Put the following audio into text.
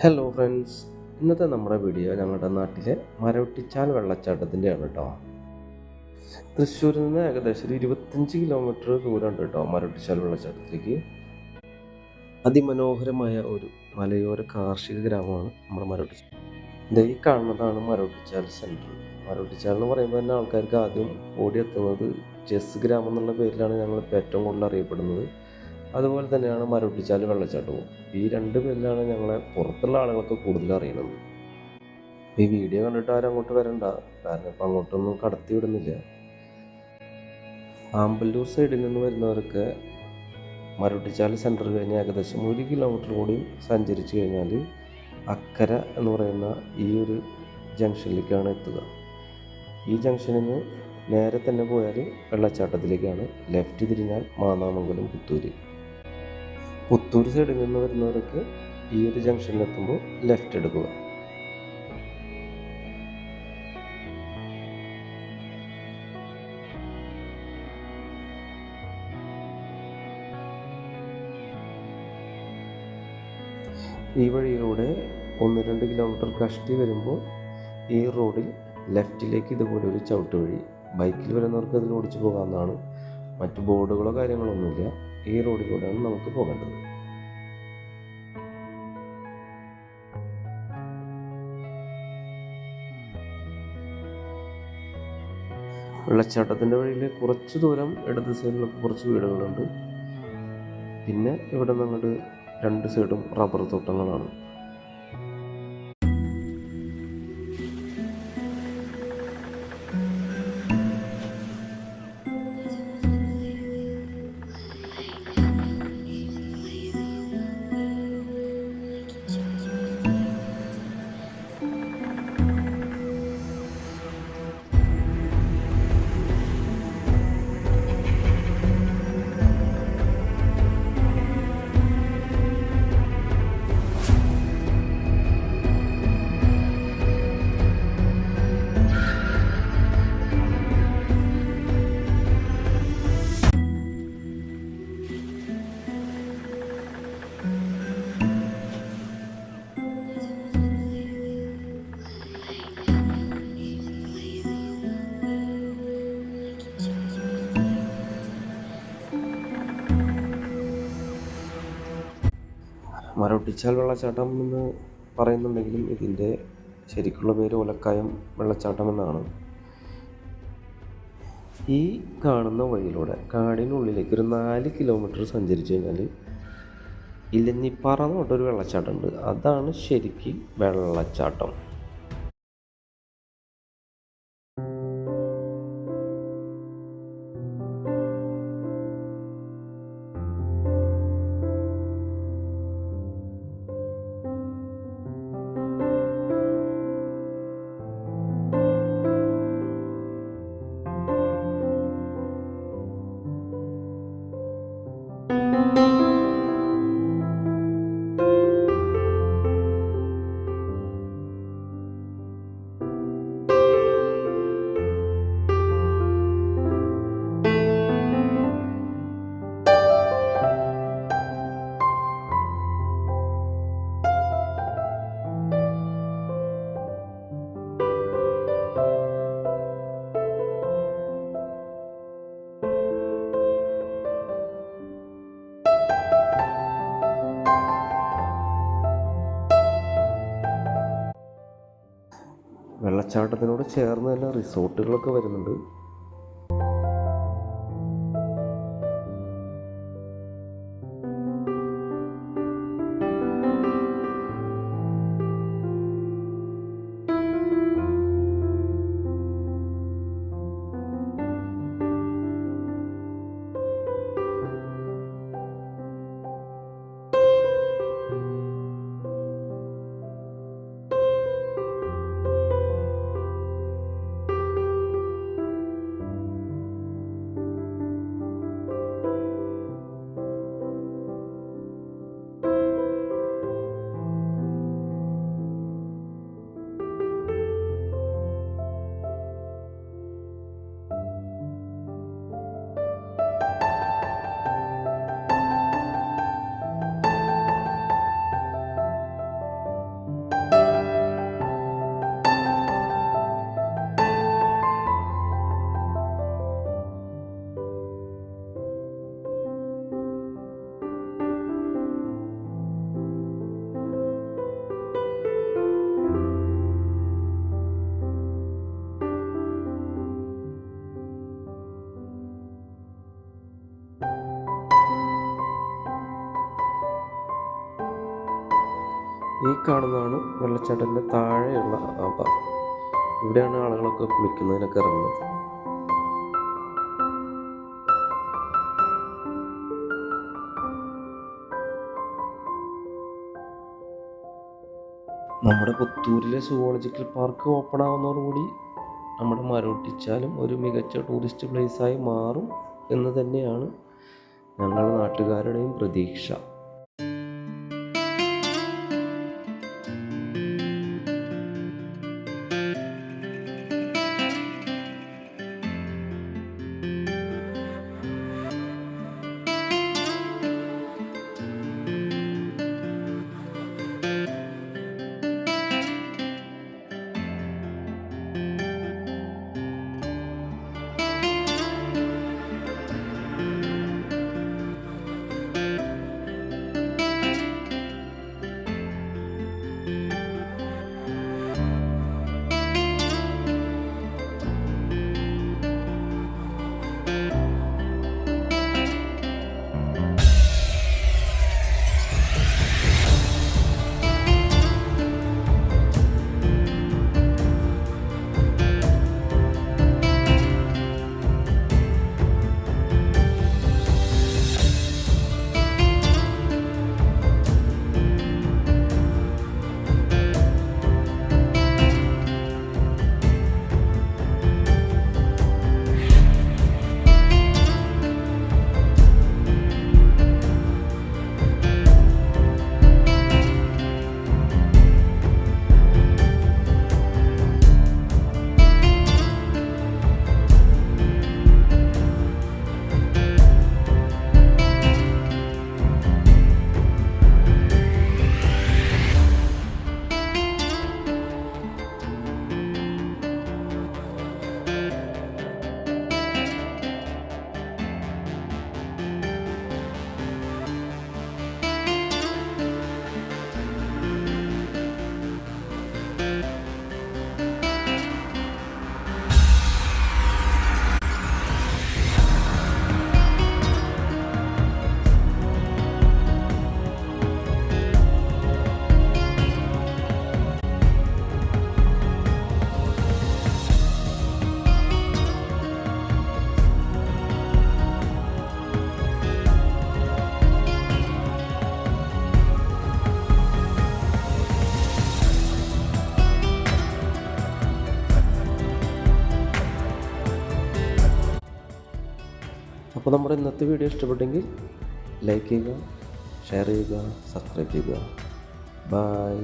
Hello friends, ഇന്നത്തെ നമ്മുടെ video ഞങ്ങളുടെ നാട്ടിലെ മരവെട്ടിച്ചാൽ വെള്ളച്ചാട്ടത്തിൻ്റെയാണ് കേട്ടോ. തൃശ്ശൂരിൽ നിന്ന് ഏകദേശം ഒരു 25 കിലോമീറ്റർ ദൂരമുണ്ട് കേട്ടോ മരവെട്ടിച്ചാൽ വെള്ളച്ചാട്ടത്തിലേക്ക്. അതിമനോഹരമായ ഒരു മലയോര കാർഷിക ഗ്രാമമാണ് നമ്മുടെ മരവെട്ടിച്ചാൽ. ഈ കാണുന്നതാണ് മരവെട്ടിച്ചാൽ സെൻറ്റർ. മരവെട്ടിച്ചാൽ എന്ന് പറയുമ്പോൾ തന്നെ ആൾക്കാർക്ക് ആദ്യം ഓടിയെത്തുന്നത് ചെസ് ഗ്രാമം എന്നുള്ള പേരിലാണ് ഞങ്ങളിപ്പോൾ ഏറ്റവും കൂടുതൽ അറിയപ്പെടുന്നത്. അതുപോലെ തന്നെയാണ് മരവെട്ടിച്ചാൽ വെള്ളച്ചാട്ടവും. ഈ രണ്ട് പേരിലാണ് ഞങ്ങളെ പുറത്തുള്ള ആളുകൾക്ക് കൂടുതൽ അറിയുന്നത്. ഈ വീഡിയോ കണ്ടിട്ട് ആരും അങ്ങോട്ട് വരണ്ട, കാരണം ഇപ്പം അങ്ങോട്ടൊന്നും കടത്തി വിടുന്നില്ല. ആമ്പല്ലൂർ സൈഡിൽ നിന്ന് വരുന്നവർക്ക് മരവെട്ടിച്ചാൽ സെൻറ്റർ കഴിഞ്ഞ് ഏകദേശം 1 കിലോമീറ്റർ കൂടി സഞ്ചരിച്ച് കഴിഞ്ഞാൽ അക്കര എന്ന് പറയുന്ന ഈ ഒരു ജംഗ്ഷനിലേക്കാണ് എത്തുക. ഈ ജംഗ്ഷനിൽ നിന്ന് നേരെ തന്നെ പോയാൽ വെള്ളച്ചാട്ടത്തിലേക്കാണ്. ലെഫ്റ്റ് തിരിഞ്ഞാൽ മാന്നാമംഗലം പുത്തൂർ സൈഡിൽ നിന്ന് വരുന്നവർക്ക് ഈ ഒരു ജംഗ്ഷനിലെത്തുമ്പോൾ ലെഫ്റ്റ് എടുക്കുക. ഈ വഴിയിലൂടെ 1-2 കിലോമീറ്റർ കഷ്ടി വരുമ്പോൾ ഈ റോഡിൽ ലെഫ്റ്റിലേക്ക് ഇതുപോലെ ഒരു ചവിട്ട് വഴി, ബൈക്കിൽ വരുന്നവർക്ക് അതിൽ ഓടിച്ചു പോകാവുന്നതാണ്. മറ്റ് ബോർഡുകളോ കാര്യങ്ങളൊന്നുമില്ല. ഈ റോഡിലൂടെയാണ് നമുക്ക് പോകേണ്ടത്. വെള്ളച്ചാട്ടത്തിൻ്റെ വഴിയിൽ കുറച്ച് ദൂരം ഇടത് സൈഡിലൊക്കെ കുറച്ച് വീടുകളുണ്ട്. പിന്നെ ഇവിടെ നിന്ന് അങ്ങോട്ട് 2 സൈഡും റബ്ബർ തോട്ടങ്ങളാണ്. മരവെട്ടിച്ചാൽ വെള്ളച്ചാട്ടം എന്ന് പറയുന്നുണ്ടെങ്കിലും ഇതിൻ്റെ ശരിക്കുള്ള പേര് ഒലക്കായം വെള്ളച്ചാട്ടം എന്നാണ്. ഈ കാണുന്ന വഴിയിലൂടെ കാടിനുള്ളിലേക്ക് ഒരു 4 കിലോമീറ്റർ സഞ്ചരിച്ചു കഴിഞ്ഞാൽ ഇലഞ്ഞിപ്പാറ എന്ന് പറഞ്ഞൊരു വെള്ളച്ചാട്ടമുണ്ട്. അതാണ് ശരിക്കും വെള്ളച്ചാട്ടം. വെള്ളച്ചാട്ടത്തിനോട് ചേർന്ന് തന്നെ റിസോർട്ടുകളൊക്കെ വരുന്നുണ്ട്. ഈ കാണുന്നതാണ് വെള്ളച്ചാട്ടത്തിൻ്റെ താഴെയുള്ള ആ ഭാഗം. ഇവിടെയാണ് ആളുകളൊക്കെ കുളിക്കുന്നതിനൊക്കെ ഇറങ്ങുന്നത്. നമ്മുടെ പുത്തൂരിലെ സുവോളജിക്കൽ പാർക്ക് ഓപ്പൺ ആവുന്നതോടുകൂടി നമ്മുടെ മരവൊട്ടിച്ചാലും ഒരു മികച്ച ടൂറിസ്റ്റ് പ്ലേസായി മാറും എന്ന് തന്നെയാണ് ഞങ്ങളുടെ നാട്ടുകാരുടെയും പ്രതീക്ഷ. അപ്പോൾ നമ്മുടെ ഇന്നത്തെ വീഡിയോ ഇഷ്ടപ്പെട്ടെങ്കിൽ ലൈക്ക് ചെയ്യുക, ഷെയർ ചെയ്യുക, സബ്സ്ക്രൈബ് ചെയ്യുക. ബൈ.